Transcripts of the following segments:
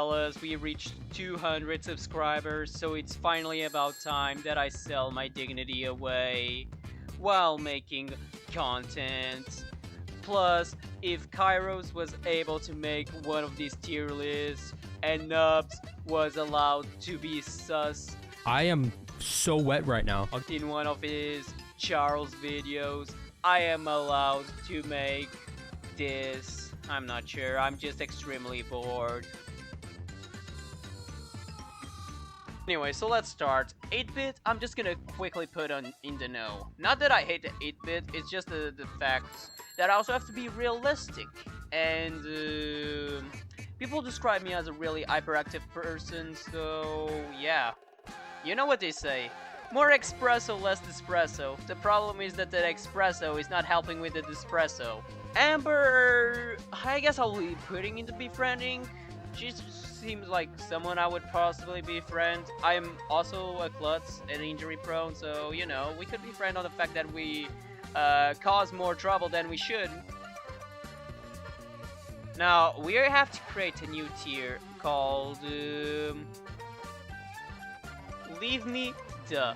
Fellas, we reached 200 subscribers, so it's finally about time that I sell my dignity away while making content. Plus, if Kairos was able to make one of these tier lists and Nubs was allowed to be sus I am so wet right now. in one of his Charles videos, I am allowed to make this. I'm not sure, I'm just extremely bored. Anyway, so let's start. 8-bit, I'm just gonna quickly put on in the know. Not that I hate the 8-bit, it's just the fact that I also have to be realistic. And people describe me as a really hyperactive person, so yeah. You know what they say. More espresso, less espresso. The problem is that the espresso is not helping with the espresso. Amber, I guess I'll be putting into befriending. She seems like someone I would possibly befriend. I'm also a klutz and injury prone, so you know, we could befriend on the fact that we cause more trouble than we should. Now, we have to create a new tier called Leave Me Duh.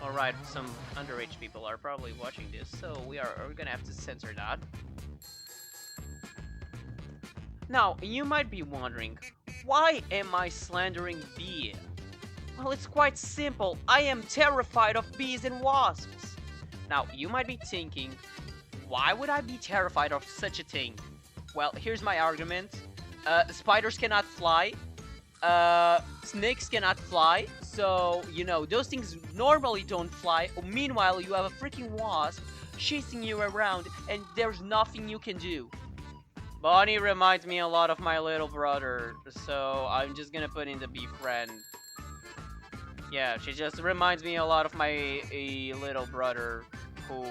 Alright, some underage people are probably watching this, so we're gonna have to censor that. Now, you might be wondering, why am I slandering bee? Well, it's quite simple. I am terrified of bees and wasps. Now, you might be thinking, why would I be terrified of such a thing? Well, here's my argument. Spiders cannot fly. Snakes cannot fly. So, you know, those things normally don't fly. Meanwhile, you have a freaking wasp chasing you around and there's nothing you can do. Bonnie reminds me a lot of my little brother, so I'm just gonna put in the befriend. Yeah, she just reminds me a lot of my little brother who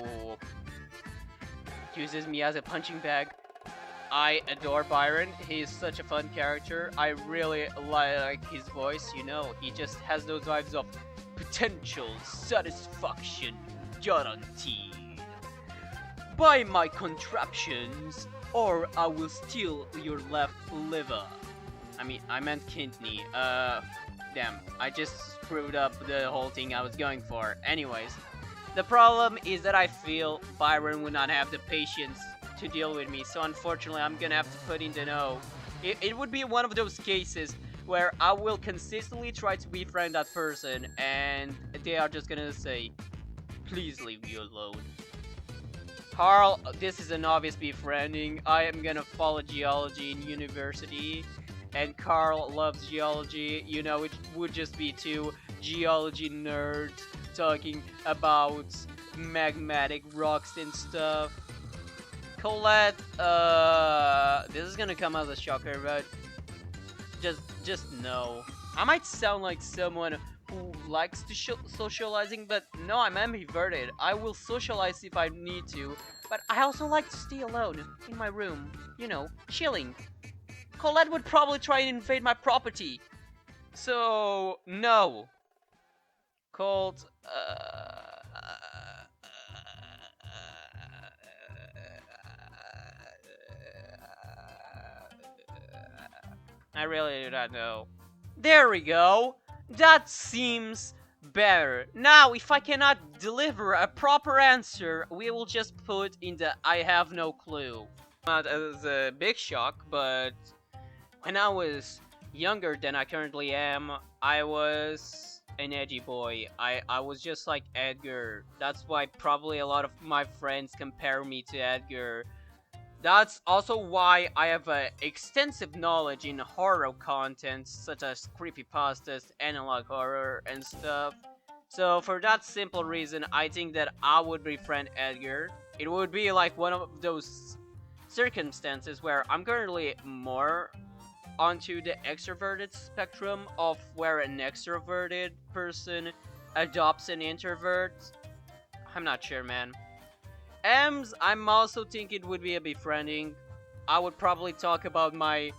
uses me as a punching bag. I adore Byron. He's such a fun character. I really like his voice, you know. He just has those vibes of potential satisfaction guaranteed. Buy my contraptions, or I will steal your left liver. I meant kidney. Damn, I just screwed up the whole thing I was going for. Anyways, the problem is that I feel Byron would not have the patience to deal with me, so unfortunately I'm gonna have to put in the no. It would be one of those cases where I will consistently try to befriend that person, and they are just gonna say, please leave me alone. Carl, this is an obvious befriending. I am gonna follow geology in university, and Carl loves geology. You know, it would just be two geology nerds talking about magmatic rocks and stuff. Colette, this is gonna come as a shocker, but just no. I might sound like someone who likes to socializing, but no, I'm ambiverted. I will socialize if I need to, but I also like to stay alone in my room, you know, chilling. Colette would probably try and invade my property, so no. Colt, I really do not know. There we go. That seems better. Now, if I cannot deliver a proper answer, we will just put in the I have no clue. Not as a big shock, but when I was younger than I currently am, I was an edgy boy. I was just like Edgar. That's why probably a lot of my friends compare me to Edgar. That's also why I have extensive knowledge in horror content, such as creepypastas, analog horror, and stuff. So for that simple reason, I think that I would befriend Edgar. It would be like one of those circumstances where I'm currently more onto the extroverted spectrum of where an extroverted person adopts an introvert. I'm not sure, man. M's, I'm also thinking it would be a befriending. I would probably talk about my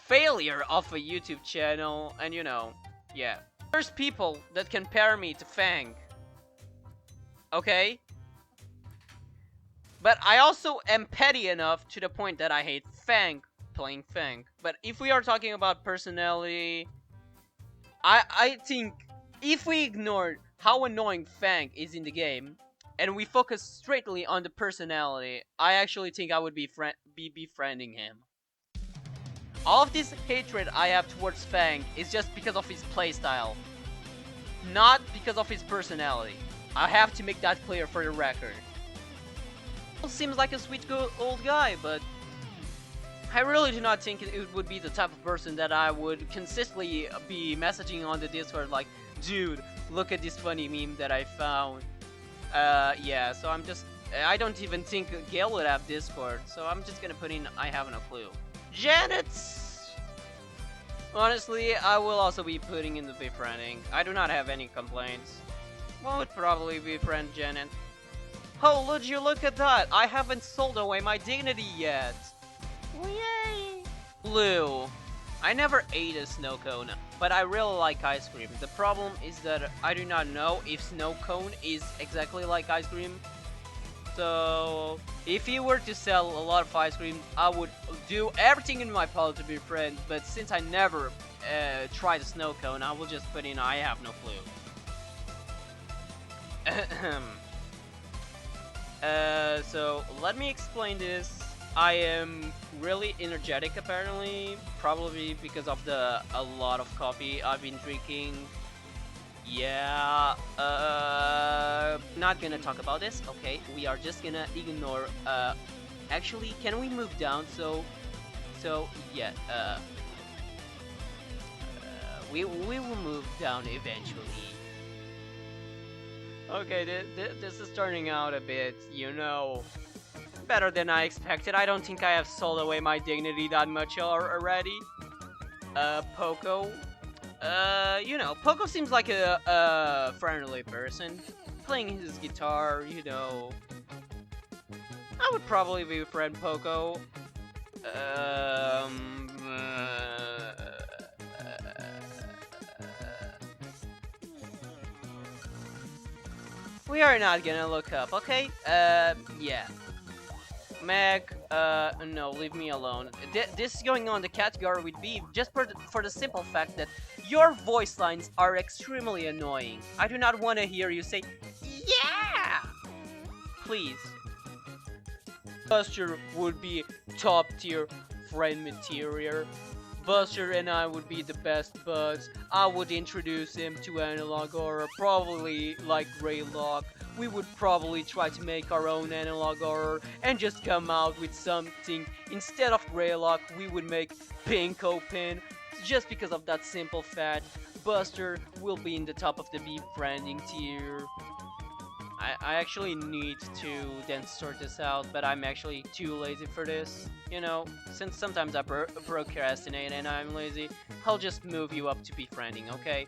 failure of a YouTube channel, and you know, yeah. There's people that compare me to Fang. Okay? But I also am petty enough to the point that I hate Fang playing Fang. But if we are talking about personality, I think if we ignore how annoying Fang is in the game, and we focus straightly on the personality, I actually think I would be befriending him. All of this hatred I have towards Fang is just because of his playstyle, not because of his personality. I have to make that clear for the record. Seems like a sweet old guy, but I really do not think it would be the type of person that I would consistently be messaging on the Discord like, dude, look at this funny meme that I found. Yeah, so I don't even think Gail would have Discord, so I'm just gonna put in I have no clue. Janet's! Honestly, I will also be putting in the befriending. I do not have any complaints. One would probably befriend Janet. Oh, would you look at that? I haven't sold away my dignity yet. Yay! Blue. I never ate a snow cone, but I really like ice cream. The problem is that I do not know if snow cone is exactly like ice cream. So, if you were to sell a lot of ice cream, I would do everything in my power to be friends. But since I never tried a snow cone, I will just put in I have no clue. So let me explain this. I am really energetic apparently, probably because of a lot of coffee I've been drinking. Yeah, not gonna talk about this, okay? We are just gonna ignore, actually, can we move down? So yeah, we will move down eventually. Okay, this is turning out a bit, you know, better than I expected. I don't think I have sold away my dignity that much already. Poco. You know, Poco seems like a friendly person. Playing his guitar, you know. I would probably befriend Poco. We are not gonna look up, okay? Yeah. Meg, no, leave me alone. This is going on the category with B, just for the simple fact that your voice lines are extremely annoying. I do not want to hear you say, yeah! Please. Buster would be top tier friend material. Buster and I would be the best buds. I would introduce him to Analog Horror, probably like Greylock. We would probably try to make our own Analog Horror and just come out with something. Instead of Greylock, we would make Pinko Pin. Just because of that simple fact, Buster will be in the top of the befriending tier. I actually need to then sort this out, but I'm actually too lazy for this. You know, since sometimes I procrastinate and I'm lazy, I'll just move you up to befriending, okay?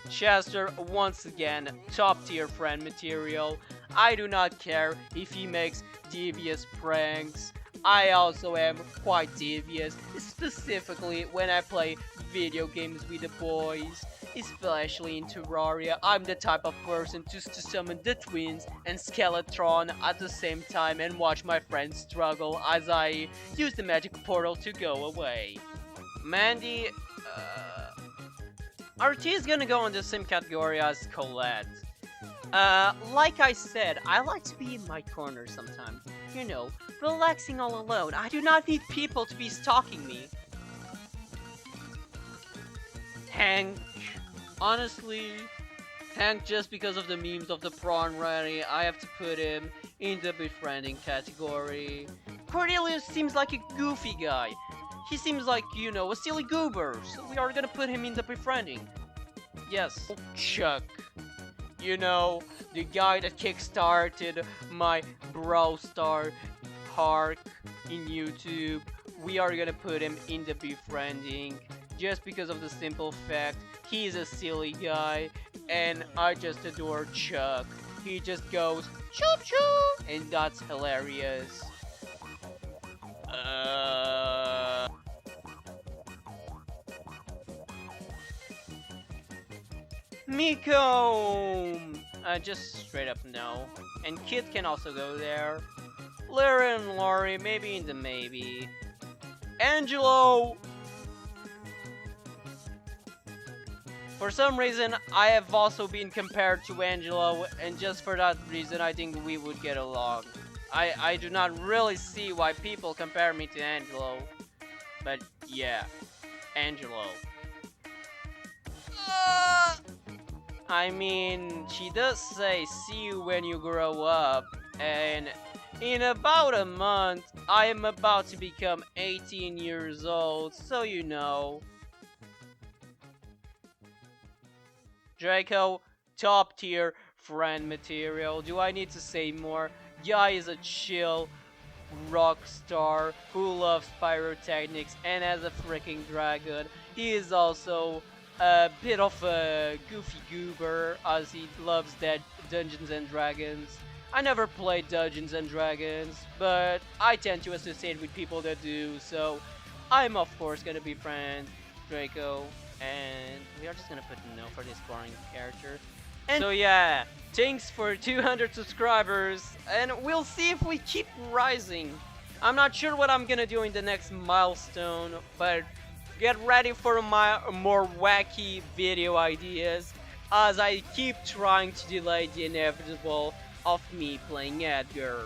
Chester, once again, top tier friend material. I do not care if he makes devious pranks. I also am quite devious, specifically when I play video games with the boys. Especially in Terraria, I'm the type of person to summon the twins and Skeletron at the same time and watch my friends struggle as I use the magic portal to go away. Mandy, RT is gonna go in the same category as Colette. Like I said, I like to be in my corner sometimes. You know, relaxing all alone. I do not need people to be stalking me. Hank. Honestly, Hank, just because of the memes of the prawn rally, I have to put him in the befriending category. Cornelius seems like a goofy guy. He seems like, you know, a silly goober, so we are gonna put him in the befriending. Yes, Chuck. You know, the guy that kickstarted my Brawl Star arc in YouTube. We are gonna put him in the befriending just because of the simple fact he's a silly guy and I just adore Chuck. He just goes choo choo and that's hilarious. Miko! Just straight up no. And Kid can also go there. Lyra and Lori, maybe in the maybe. Angelo! For some reason, I have also been compared to Angelo, and just for that reason, I think we would get along. I do not really see why people compare me to Angelo, but yeah, Angelo. I mean, she does say, see you when you grow up, and in about a month, I am about to become 18 years old, so you know. Draco, top tier friend material. Do I need to say more? Guy is a chill rock star who loves pyrotechnics and has a freaking dragon. He is also a bit of a goofy goober as he loves that Dungeons and Dragons. I never played Dungeons and Dragons, but I tend to associate with people that do, so I'm of course gonna be friends, Draco, and we are just gonna put no for this boring character. And so yeah, thanks for 200 subscribers, and we'll see if we keep rising. I'm not sure what I'm gonna do in the next milestone, but get ready for my more wacky video ideas as I keep trying to delay the inevitable of me playing Edgar.